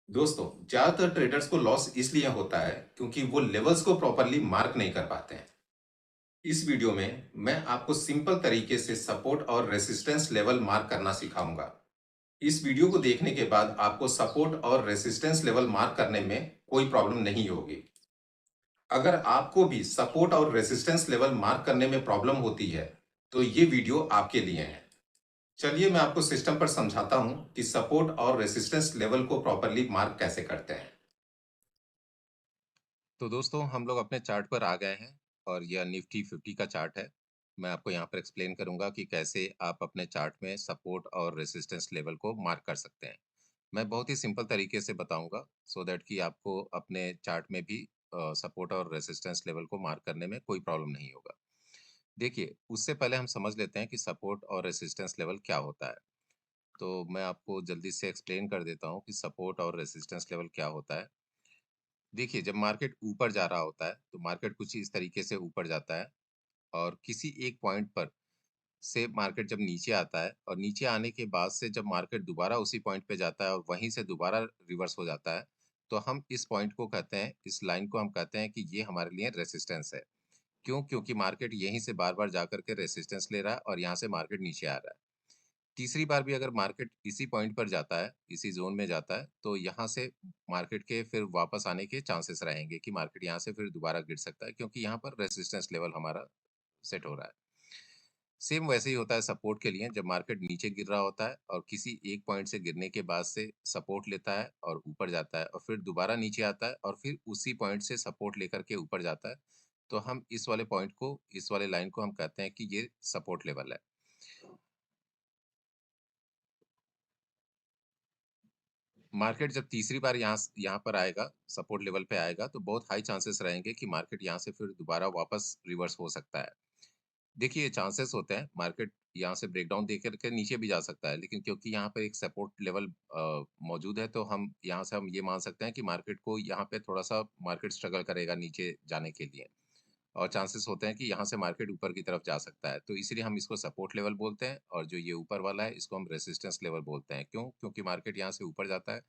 दोस्तों, ज्यादातर ट्रेडर्स को लॉस इसलिए होता है क्योंकि वो लेवल्स को प्रॉपरली मार्क नहीं कर पाते हैं। इस वीडियो में मैं आपको सिंपल तरीके से सपोर्ट और रेसिस्टेंस लेवल मार्क करना सिखाऊंगा। इस वीडियो को देखने के बाद आपको सपोर्ट और रेसिस्टेंस लेवल मार्क करने में कोई प्रॉब्लम नहीं होगी। अगर आपको भी सपोर्ट और रेसिस्टेंस लेवल मार्क करने में प्रॉब्लम होती है, तो ये वीडियो आपके लिए है। चलिए मैं आपको सिस्टम पर समझाता हूं कि सपोर्ट और रेसिस्टेंस लेवल को प्रॉपरली मार्क कैसे करते हैं। तो दोस्तों हम लोग अपने चार्ट पर आ गए हैं और यह निफ्टी 50 का चार्ट है। मैं आपको यहाँ पर एक्सप्लेन करूंगा कि कैसे आप अपने चार्ट में सपोर्ट और रेसिस्टेंस लेवल को मार्क कर सकते हैं। मैं बहुत ही सिंपल तरीके से बताऊंगा सो दैट कि आपको अपने चार्ट में भी सपोर्ट और रेसिस्टेंस लेवल को मार्क करने में कोई प्रॉब्लम नहीं होगा। देखिए, उससे पहले हम समझ लेते हैं कि सपोर्ट और रेसिस्टेंस लेवल क्या होता है। तो मैं आपको जल्दी से एक्सप्लेन कर देता हूँ कि सपोर्ट और रेसिस्टेंस लेवल क्या होता है। देखिए, जब मार्केट ऊपर जा रहा होता है, तो मार्केट कुछ इस तरीके से ऊपर जाता है और किसी एक पॉइंट पर से मार्केट जब नीचे आता है और नीचे आने के बाद से जब मार्केट दोबारा उसी पॉइंट पे जाता है और वहीं से दोबारा रिवर्स हो जाता है, तो हम इस पॉइंट को कहते हैं, इस लाइन को हम कहते हैं कि ये हमारे लिए रेजिस्टेंस है। क्यों? क्योंकि मार्केट यहीं से बार-बार जाकर के रेजिस्टेंस ले रहा है और यहाँ से मार्केट नीचे आ रहा है। तीसरी बार भी अगर मार्केट इसी पॉइंट पर जाता है, इसी ज़ोन में जाता है, तो यहाँ से मार्केट के फिर वापस आने के चांसेस रहेंगे कि मार्केट यहाँ से फिर दोबारा गिर सकता है क्योंकि यहाँ पर रेजिस्टेंस लेवल हमारा सेट हो रहा है। सेम वैसे ही होता है सपोर्ट के लिए जब मार्केट नीचे गिर रहा होता है और किसी एक पॉइंट से गिरने के बाद से सपोर्ट लेता है और ऊपर जाता है और फिर दोबारा नीचे आता है और फिर उसी पॉइंट से सपोर्ट लेकर के ऊपर जाता है, तो हम इस वाले पॉइंट को, इस वाले लाइन को हम कहते हैं कि ये सपोर्ट लेवल है। मार्केट जब तीसरी बार यहाँ पर आएगा, सपोर्ट लेवल पे आएगा, तो बहुत हाई चांसेस रहेंगे कि मार्केट यहाँ से फिर दोबारा वापस रिवर्स हो सकता है। देखिए, चांसेस होते हैं, मार्केट यहाँ से ब्रेकडाउन देकर के नीचे भी जा सकता है, लेकिन क्योंकि यहाँ पे एक सपोर्ट लेवल मौजूद है, तो हम यहाँ से हम ये मान सकते हैं कि मार्केट को यहाँ पे थोड़ा-सा मार्केट स्ट्रगल करेगा नीचे जाने के लिए और चांसेस होते हैं कि यहाँ से मार्केट ऊपर की तरफ जा सकता है। तो इसीलिए हम इसको सपोर्ट लेवल बोलते हैं और जो ये ऊपर वाला है, इसको हम रेजिस्टेंस लेवल बोलते हैं। क्यों? क्योंकि मार्केट यहाँ से ऊपर जाता है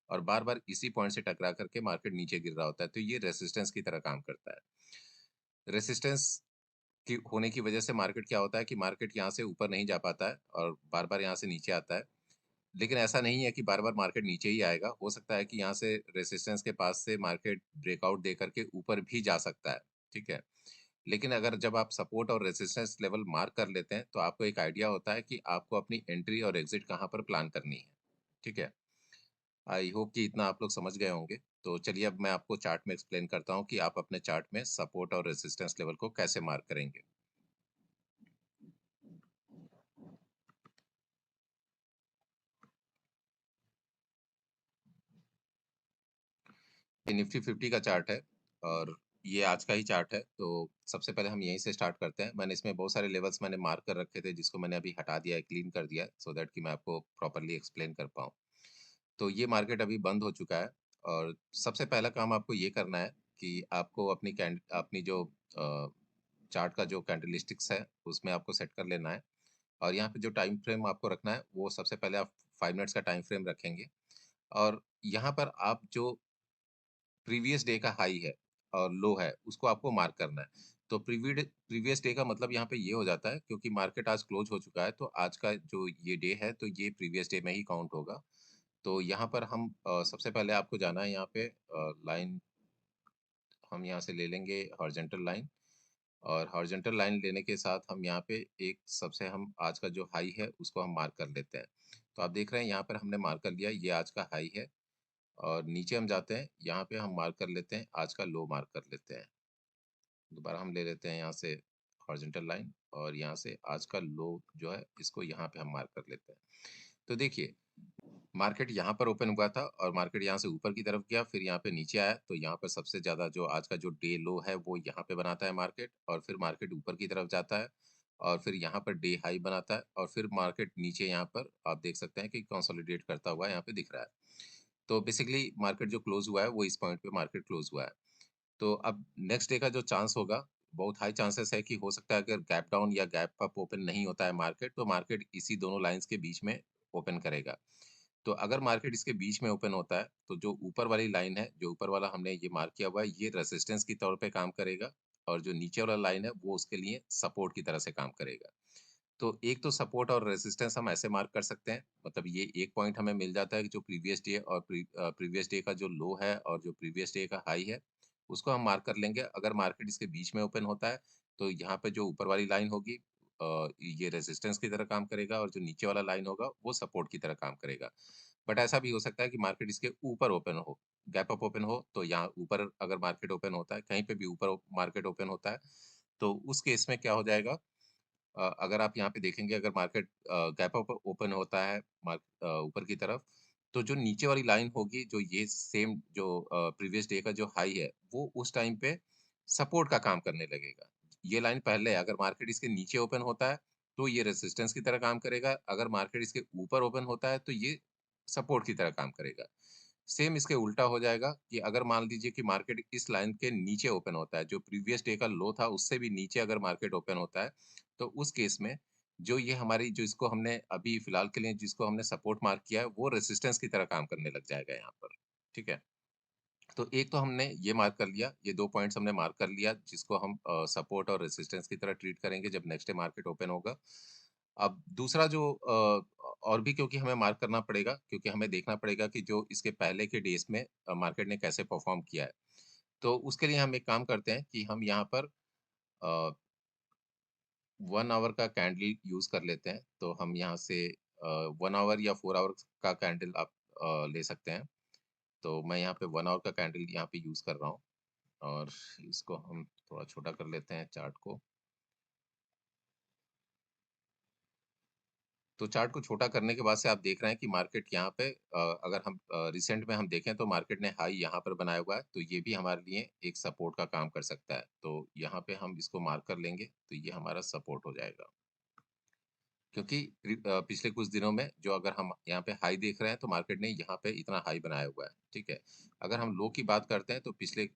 और बार-बार इसी पॉइंट से टकरा करके मार्केट नीचे गिर रहा होता है, तो ये रेजिस्टेंस की तरह काम करता है। रेजिस्टेंस की होने की वजह से मार्केट क्या होता है कि मार्केट यहाँ से ऊपर नहीं जा पाता है और बार-बार यहाँ से नीचे आता है। लेकिन ऐसा नहीं है कि बार-बार मार्केट नीचे ही आएगा। हो सकता है कि यहाँ से रेजिस्टेंस के पास से मार्केट ब्रेकआउट देकर के ऊपर भी जा सकता है, ठीक है? लेकिन अगर जब आप सपोर्ट और रेजिस्टेंस लेवल मार्क कर लेते हैं, तो आपको एक आइडिया होता है कि आपको अपनी एंट्री और एग्ज़िट कहाँ पर प्लान करनी है, ठीक है? आई होप कि इतना आप लोग समझ गए होंगे। तो चलिए अब मैं आपको चार्ट में एक्सप्लेन करता हूँ कि आप अपने चार्ट में सपोर्ट और रेजिस्टेंस लेवल को कैसे मार्क करेंगे। ये निफ्टी 50 का चार्ट है और ये आज का ही चार्ट है। तो सबसे पहले हम यहीं से स्टार्ट करते हैं। मैंने इसमें बहुत सारे लेवल्स मैंने मार्क कर रखे थे जिसको मैंने अभी हटा दिया है, क्लीन कर दिया है सो दैट कि मैं आपको प्रॉपर्ली एक्सप्लेन कर पाऊँ। तो ये मार्केट अभी बंद हो चुका है और सबसे पहला काम आपको ये करना है कि आपको अपनी जो चार्ट का जो कैंडलस्टिक्स है उसमें आपको सेट कर लेना है और यहाँ पे जो टाइम फ्रेम आपको रखना है वो सबसे पहले आप 5 मिनट्स का टाइम फ्रेम रखेंगे और यहाँ पर आप जो प्रीवियस डे का हाई है और लो है, उसको आपको मार्क करना है। तो प्रीवियस डे का मतलब यहाँ पे ये हो जाता है क्योंकि मार्केट आज क्लोज़ हो चुका है, तो आज का जो ये डे है, तो ये प्रीवियस डे में ही काउंट होगा। तो यहाँ पर हम सबसे पहले आपको जाना है यहाँ पे लाइन हम यहाँ से ले लेंगे हॉरिज़ॉन्टल लाइन और हॉरिज़ॉन्टल लाइन लेने के साथ हम यहाँ पे एक सबसे हम आज का जो हाई है, उसको हम मार्क कर लेते हैं। तो आप देख रहे हैं यहाँ पर हमने मार्क कर लिया, ये आज का हाई है और नीचे हम जाते हैं, यहाँ पे हम मार्क कर लेते हैं, आज का लो मार्क कर लेते हैं। दोबारा हम ले लेते हैं यहाँ से हॉरिजॉन्टल लाइन और यहाँ से आज का लो जो है, इसको यहाँ पे हम मार्क कर लेते हैं। तो देखिए, मार्केट यहाँ पर ओपन हुआ था और मार्केट यहाँ से ऊपर की तरफ गया, फिर यहाँ पे नीचे आया, तो यहाँ पर सबसे ज़्यादा जो आज का जो डे लो है, वो यहाँ पे बनाता है मार्केट और फिर मार्केट ऊपर की तरफ जाता है और फिर यहाँ पर डे हाई बनाता है और फिर मार्केट नीचे यहाँ पर आप देख सकते हैं कि कंसोलिडेट करता हुआ यहाँ पे दिख रहा है। तो बेसिकली मार्केट जो क्लोज़ हुआ है, वो इस पॉइंट पे मार्केट क्लोज़ हुआ है। तो अब नेक्स्ट डे का जो चांस होगा, बहुत हाई चांसेस है कि हो सकता है अगर गैप डाउन या गैप अप ओपन नहीं होता है मार्केट, तो मार्केट इसी दोनों लाइन्स के बीच में ओपन करेगा। तो अगर मार्केट इसके बीच में ओपन होता है, तो जो ऊपर वाली लाइन है, जो ऊपर वाला हमने ये मार्क किया हुआ है, ये रेजिस्टेंस के तौर पे काम करेगा और जो नीचे वाला लाइन है, वो उसके लिए सपोर्ट की तरह से काम करेगा। तो एक तो सपोर्ट और रेजिस्टेंस हम ऐसे मार्क कर सकते हैं, मतलब ये एक पॉइंट हमें मिल जाता है कि जो प्रीवियस डे और प्रीवियस डे का जो लो है और जो प्रीवियस डे का हाई है, उसको हम मार्क कर लेंगे। अगर मार्केट इसके बीच में ओपन होता है, तो यहाँ पे जो ऊपर वाली लाइन होगी ये रेजिस्टेंस की तरह काम करेगा और जो नीचे वाला लाइन होगा, वो सपोर्ट की तरह काम करेगा। बट ऐसा भी हो सकता है कि मार्केट इसके ऊपर ओपन हो, गैप अप ओपन हो, तो यहाँ ऊपर अगर मार्केट ओपन होता है, कहीं पे भी ऊपर मार्केट ओपन होता है, तो उस केस में क्या हो जाएगा, अगर आप यहाँ पे देखेंगे, अगर मार्केट गैप अप ओपन होता है ऊपर की तरफ, तो जो नीचे वाली लाइन होगी, जो ये सेम जो प्रीवियस डे का जो हाई है, वो उस टाइम पे सपोर्ट का काम करने लगेगा। ये लाइन पहले है, अगर मार्केट इसके नीचे ओपन होता है, तो ये रेजिस्टेंस की तरह काम करेगा। अगर मार्केट इसके ऊपर ओपन होता है, तो ये सपोर्ट की तरह काम करेगा। सेम इसके उल्टा हो जाएगा कि अगर मान लीजिए कि मार्केट इस लाइन के नीचे ओपन होता है, जो प्रीवियस डे का लो था, उससे भी नीचे अगर मार्केट ओपन होता है, तो उस केस में जो ये हमारी जो इसको हमने अभी फिलहाल के लिए जिसको हमने सपोर्ट मार्क किया है, वो रेजिस्टेंस की तरह काम करने लग जाएगा यहाँ पर। ठीक है? तो एक तो हमने ये मार्क कर लिया, ये 2 पॉइंट्स हमने मार्क कर लिया, जिसको हम सपोर्ट और रेजिस्टेंस की तरह ट्रीट करेंगे जब नेक्स्ट डे मार्केट ओपन होगा। अब दूसरा जो और भी क्योंकि हमें मार्क करना पड़ेगा, क्योंकि हमें देखना पड़ेगा कि जो इसके पहले के डेज़ में मार्केट ने कैसे परफ़ॉर्म किया है। तो उसके लिए हम एक काम करते हैं कि हम यहाँ पर 1 आवर का कैंडल यूज़ कर लेते हैं। तो हम यहाँ से 1 आवर या 4 आवर्स का कैंडल आप ले सकते हैं। तो मैं यहाँ पे 1 आवर का कैंडल यहाँ पे यूज़ कर रहा हूँ और इसको हम थोड़ा छोटा कर लेते हैं चार्ट को। तो चार्ट को छोटा करने के बाद से आप देख रहे हैं कि मार्केट यहाँ पे अगर हम रिसेंट में हम देखें तो मार्केट ने हाई यहाँ पर बनाया हुआ है, तो ये भी हमारे लिए एक सपोर्ट का काम कर सकता है। तो यहाँ पे हम इसको मार्क कर लेंगे, तो ये हमारा सपोर्ट हो जाएगा। क्योंकि पिछले कुछ दिनों में जो अगर हम यहाँ पे हाई देख रहे हैं, तो मार्केट ने यहाँ पे इतना हाई बनाया हुआ है, ठीक है। अगर हम लो की बात करते हैं, तो पिछले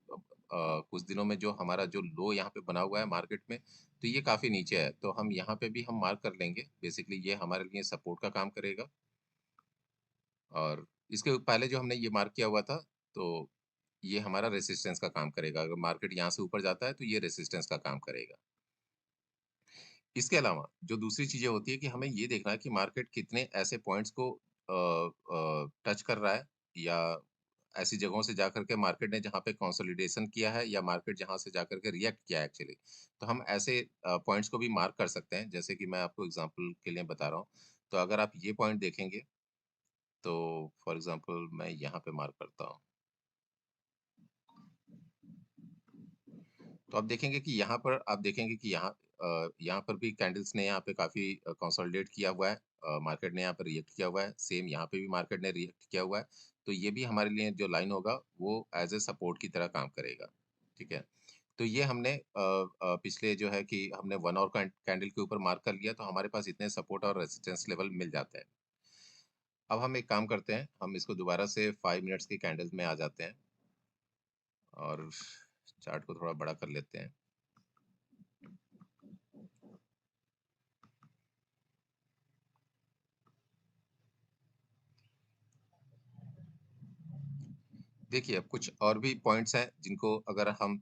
कुछ दिनों में जो हमारा जो लो यहाँ पे बना हुआ है मार्केट में, तो ये काफ़ी नीचे है। तो हम यहाँ पे भी हम मार्क कर लेंगे। बेसिकली ये हमारे लिए सपोर्ट का काम करेगा और इसके पहले जो हमने ये मार्क किया हुआ था, तो ये हमारा रेजिस्टेंस का काम करेगा। अगर मार्केट यहाँ से ऊपर जाता है, तो ये रेजिस्टेंस का काम करेगा। इसके अलावा जो दूसरी चीज़ें होती है कि हमें ये देखना है कि मार्केट कितने ऐसे पॉइंट्स को टच कर रहा है या ऐसी जगहों से जाकर के मार्केट ने जहाँ पे कंसोलिडेशन किया है या मार्केट जहाँ से जाकर के रिएक्ट किया है एक्चुअली। तो हम ऐसे पॉइंट्स को भी मार्क कर सकते हैं, जैसे कि मैं आपको एग्जांपल के लिए बता रहा हूँ। तो अगर आप ये पॉइंट देखेंगे, तो फॉर एग्जांपल मैं यहाँ पे मार्क करता हूँ। तो आप देखेंगे कि यहाँ पर आप देखेंगे कि यहाँ पर भी कैंडल्स ने यहाँ पे काफ़ी कंसोलिडेट किया हुआ है। मार्केट ने यहाँ पर रिएक्ट किया हुआ है। सेम यहाँ पे भी मार्केट ने रिएक्ट किया हुआ है। तो ये भी हमारे लिए जो लाइन होगा वो एज़ ए सपोर्ट की तरह काम करेगा। ठीक है? तो ये हमने पिछले जो है कि हमने 1 आवर कैंडल के ऊपर मार्क कर लिया, तो हमारे पास इतने सपोर्ट और रेजिस्टेंस लेवल मिल जाते हैं। अब हम एक काम करते हैं, हम इसको दोबारा से 5 मिनट्स की कैंडल्स में आ जाते हैं और चार्ट को थोड़ा बड़ा कर लेते हैं। देखिए, अब कुछ और भी पॉइंट्स हैं जिनको अगर हम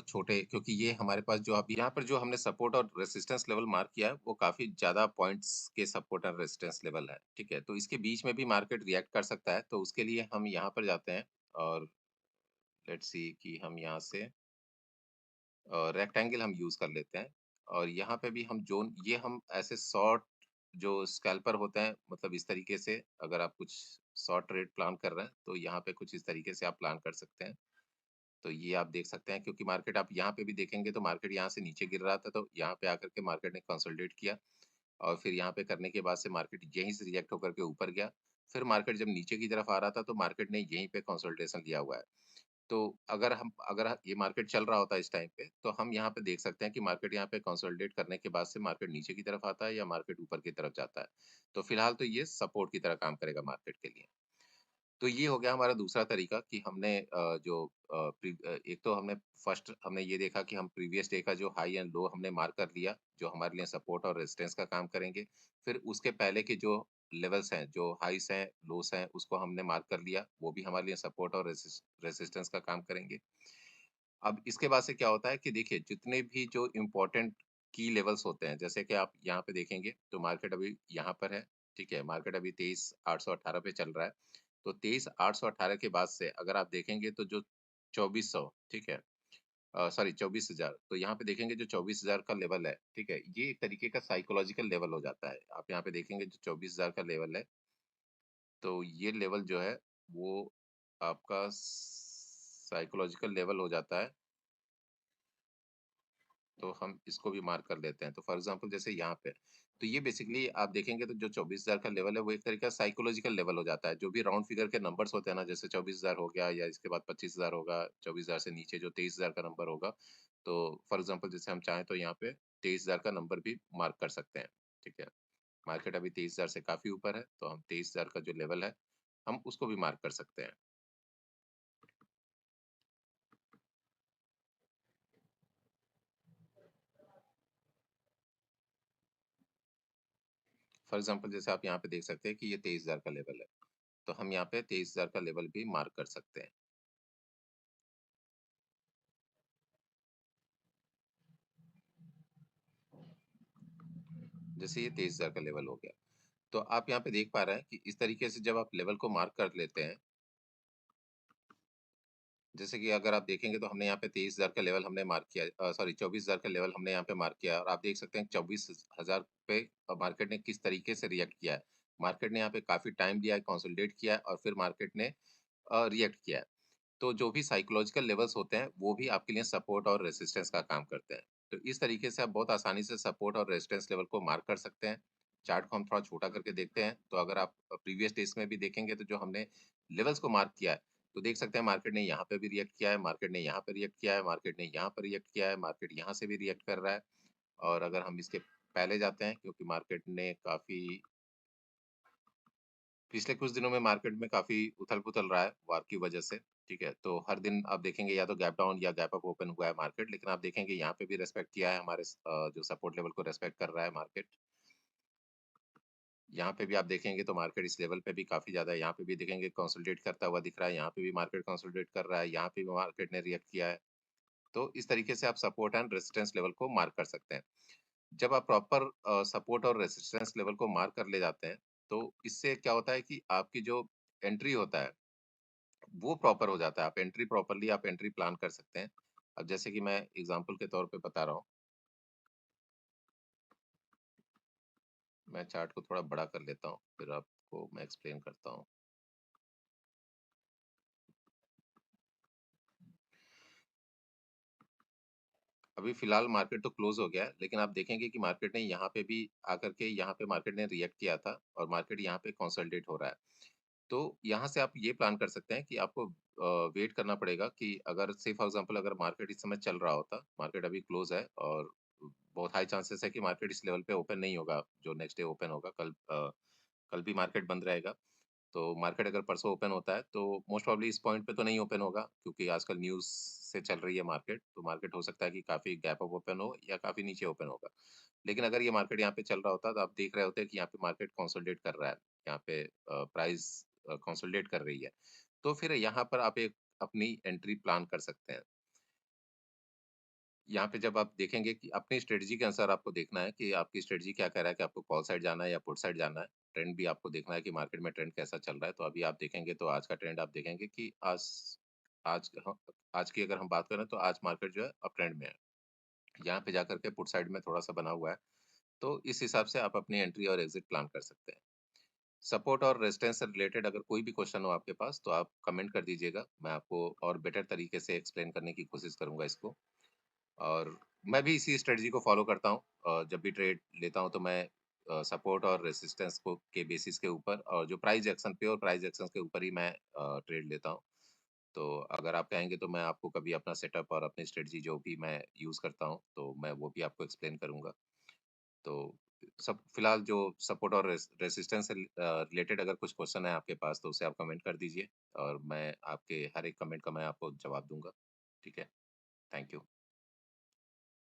छोटे, क्योंकि ये हमारे पास जो अभी यहाँ पर जो हमने सपोर्ट और रेजिस्टेंस लेवल मार्क किया है, वो काफ़ी ज़्यादा पॉइंट्स के सपोर्ट और रेजिस्टेंस लेवल है, ठीक है? तो इसके बीच में भी मार्केट रिएक्ट कर सकता है, तो उसके लिए हम यहाँ पर जाते हैं और लेट्स सी कि हम यहाँ से रेक्टेंगल हम यूज़ कर लेते हैं और यहाँ पे भी हम ज़ोन ये हम ऐसे शॉर्ट जो स्कैल्पर होते हैं, मतलब इस तरीके से अगर आप कुछ शॉर्ट ट्रेड प्लान कर रहे हैं, तो यहाँ पे कुछ इस तरीके से आप प्लान कर सकते हैं। तो ये आप देख सकते हैं, क्योंकि मार्केट आप यहाँ पे भी देखेंगे तो मार्केट यहाँ से नीचे गिर रहा था, तो यहाँ पे आकर के मार्केट ने कंसोलिडेट किया और फिर यहाँ पे करने के बाद से मार्केट यहीं से रिएक्ट होकर के ऊपर गया। फिर मार्केट जब नीचे की तरफ आ रहा था, तो मार्केट ने यहीं पे कंसोलिडेशन लिया हुआ है। तो अगर ये मार्केट चल रहा होता है इस टाइम पे, तो हम यहाँ पे देख सकते हैं कि मार्केट यहाँ पे कंसोलिडेट करने के बाद से मार्केट नीचे की तरफ आता है या मार्केट ऊपर की तरफ जाता है। तो फिलहाल तो ये सपोर्ट की तरह काम करेगा मार्केट के लिए। तो ये हो गया हमारा दूसरा तरीका कि हमने एक तो हमने फर्स्ट हमने ये देखा कि हम प्रीवियस डे का जो हाई एंड लो हमने मार्क कर लिया, जो हमारे लिए सपोर्ट और रेजिस्टेंस का काम करेंगे। फिर उसके पहले के जो लेवल्स हैं, जो हाइस हैं, लोस हैं, उसको हमने मार्क कर लिया, वो भी हमारे लिए सपोर्ट और रेजिस्टेंस का काम करेंगे। अब इसके बाद से क्या होता है कि देखिए, जितने भी जो इम्पोर्टेंट की लेवल्स होते हैं, जैसे कि आप यहाँ पे देखेंगे, तो मार्केट अभी यहाँ पर है, ठीक है? मार्केट अभी 23,818 पे चल रहा है। तो 23,818 के बाद से अगर आप देखेंगे तो जो 2400, ठीक है? सॉरी 24,000, तो यहाँ पे देखेंगे जो 24,000 का लेवल है, ठीक है? ये एक तरीके का साइकोलॉजिकल लेवल हो जाता है। आप यहाँ पे देखेंगे जो 24,000 का लेवल है, तो ये लेवल जो है वो आपका साइकोलॉजिकल लेवल हो जाता है, तो हम इसको भी मार्क कर लेते हैं। तो फॉर एग्ज़ाम्पल जैसे यहाँ पे, तो ये बेसिकली आप देखेंगे तो जो 24,000 का लेवल है वो एक तरीके का साइकोलॉजिकल लेवल हो जाता है। जो भी राउंड फिगर के नंबर्स होते हैं ना, जैसे 24,000 हो गया या इसके बाद 25,000 होगा, 24,000 से नीचे जो 23,000 का नंबर होगा, तो फॉर एग्ज़ाम्पल जैसे हम चाहें तो यहाँ पे 23,000 का नंबर भी मार्क कर सकते हैं, ठीक है? मार्केट अभी 23,000 से काफ़ी ऊपर है, तो हम 23,000 का जो लेवल है, हम उसको भी मार्क कर सकते हैं। फॉर एग्ज़ाम्पल जैसे आप यहाँ पे देख सकते हैं कि ये 23,000 का लेवल है, तो हम यहाँ पे 23,000 का लेवल भी मार्क कर सकते हैं। जैसे ये 23,000 का लेवल हो गया। तो आप यहाँ पे देख पा रहे हैं कि इस तरीके से जब आप लेवल को मार्क कर लेते हैं, जैसे कि अगर आप देखेंगे तो हमने यहाँ पे 23,000 का लेवल हमने मार्क किया, सॉरी 24,000 का लेवल हमने यहाँ पे मार्क किया और आप देख सकते हैं 24,000 पे मार्केट ने किस तरीके से रिएक्ट किया है। मार्केट ने यहाँ पे काफ़ी टाइम लिया है, कंसोलिडेट किया है और फिर मार्केट ने रिएक्ट किया है। तो जो भी साइकोलॉजिकल लेवल्स होते हैं, वो भी आपके लिए सपोर्ट और रेजिस्टेंस का काम करते हैं। तो इस तरीके से आप बहुत आसानी से सपोर्ट और रेजिस्टेंस लेवल को मार्क कर सकते हैं। चार्ट को हम थोड़ा छोटा करके देखते हैं, तो अगर आप प्रीवियस डेज़ में भी देखेंगे तो जो हमने लेवल्स को मार्क किया है, तो देख सकते हैं मार्केट ने यहाँ पे भी रिएक्ट किया है, मार्केट ने यहाँ पे रिएक्ट किया है, मार्केट ने यहाँ पर रिएक्ट किया है, मार्केट यहाँ से भी रिएक्ट कर रहा है। और अगर हम इसके पहले जाते हैं, क्योंकि मार्केट ने काफ़ी पिछले कुछ दिनों में मार्केट में काफ़ी उथल-पुथल रहा है वार की वजह से, ठीक है? तो हर दिन आप देखेंगे या तो गैप डाउन या गैप अप ओपन हुआ है मार्केट, लेकिन आप देखेंगे यहाँ पे भी रिस्पेक्ट किया है हमारे जो सपोर्ट लेवल को रिस्पेक्ट कर रहा है मार्केट। यहाँ पे भी आप देखेंगे तो मार्केट इस लेवल पे भी काफ़ी ज़्यादा है, यहाँ पे भी देखेंगे कंसोलिडेट करता हुआ दिख रहा है, यहाँ पे भी मार्केट कंसोलिडेट कर रहा है, यहाँ पे भी मार्केट ने रिएक्ट किया है। तो इस तरीके से आप सपोर्ट एंड रेजिस्टेंस लेवल को मार्क कर सकते हैं। जब आप प्रॉपर सपोर्ट और रेजिस्टेंस लेवल को मार्क कर ले जाते हैं, तो इससे क्या होता है कि आपकी जो एंट्री होता है वो प्रॉपर हो जाता है। आप एंट्री प्लान कर सकते हैं। अब जैसे कि मैं एग्ज़ाम्पल के तौर पे बता रहा हूँ, मैं चार्ट को थोड़ा बड़ा कर लेता हूँ, फिर आपको मैं एक्सप्लेन करता हूँ। अभी फ़िलहाल मार्केट तो क्लोज़ हो गया है, लेकिन आप देखेंगे कि मार्केट ने यहाँ पे भी आकर के यहाँ पे मार्केट ने रिएक्ट किया था और मार्केट यहाँ पे कंसोलिडेट हो रहा है। तो यहाँ से आप ये प्लान कर सकते हैं कि आपको वेट करना पड़ेगा कि अगर से फॉर एग्ज़ाम्पल अगर मार्केट इस समय चल रहा होता, मार्केट अभी क्लोज़ है और बहुत हाई चांसेस है कि मार्केट इस लेवल पे ओपन नहीं होगा, जो नेक्स्ट डे ओपन होगा। कल भी मार्केट बंद रहेगा। तो मार्केट अगर परसों ओपन होता है, तो मोस्ट प्रोबेबली इस पॉइंट पे तो नहीं ओपन होगा, क्योंकि आजकल न्यूज़ से चल रही है मार्केट, तो मार्केट हो सकता है कि काफ़ी गैप अप ओपन हो या काफ़ी नीचे ओपन होगा। लेकिन अगर ये मार्केट यहाँ पे चल रहा होता, तो आप देख रहे होते कि यहाँ पे मार्केट कंसोलिडेट कर रहा है। यहाँ पे प्राइस कंसोलिडेट कर रही है। तो फिर यहाँ पर आप एक अपनी एंट्री प्लान कर सकते हैं। यहाँ पे जब आप देखेंगे कि अपनी स्ट्रेटजी के अनुसार आपको देखना है कि आपकी स्ट्रेटजी क्या कह रहा है कि आपको कॉल साइड जाना है या पुट साइड जाना है। ट्रेंड भी आपको देखना है कि मार्केट में ट्रेंड कैसा चल रहा है। तो अभी आप देखेंगे तो आज का ट्रेंड आप देखेंगे कि आज ह आज की अगर हम बात करें तो आज मार्केट जो है अप ट्रेंड में है। यहाँ पे जाकर के पुट साइड में थोड़ा-सा बना हुआ है। तो इस हिसाब से आप अपनी एंट्री और एग्ज़िट प्लान कर सकते हैं। सपोर्ट और रेजिस्टेंस से रिलेटेड अगर कोई भी क्वेश्चन हो आपके पास तो आप कमेंट कर दीजिएगा। मैं आपको और बेटर तरीके से एक्सप्लेन करने की कोशिश करूँगा इसको। और मैं भी इसी स्ट्रेटजी को फ़ॉलो करता हूँ। जब भी ट्रेड लेता हूँ तो मैं सपोर्ट और रेजिस्टेंस को के बेसिस के ऊपर और जो price action pure price action के ऊपर ही मैं ट्रेड लेता हूँ। तो अगर आप कहेंगे तो मैं आपको कभी अपना सेटअप और अपनी स्ट्रेटजी जो भी मैं यूज़ करता हूँ, तो मैं वो भी आपको एक्सप्लेन करूँगा। तो सब फिलहाल जो सपोर्ट और रेजिस्टेंस से रिलेटेड अगर कुछ क्वेश्चन है आपके पास तो उसे आप कमेंट कर दीजिए और मैं आपके हर एक कमेंट का मैं आपको जवाब दूँगा। ठीक है? Thank you.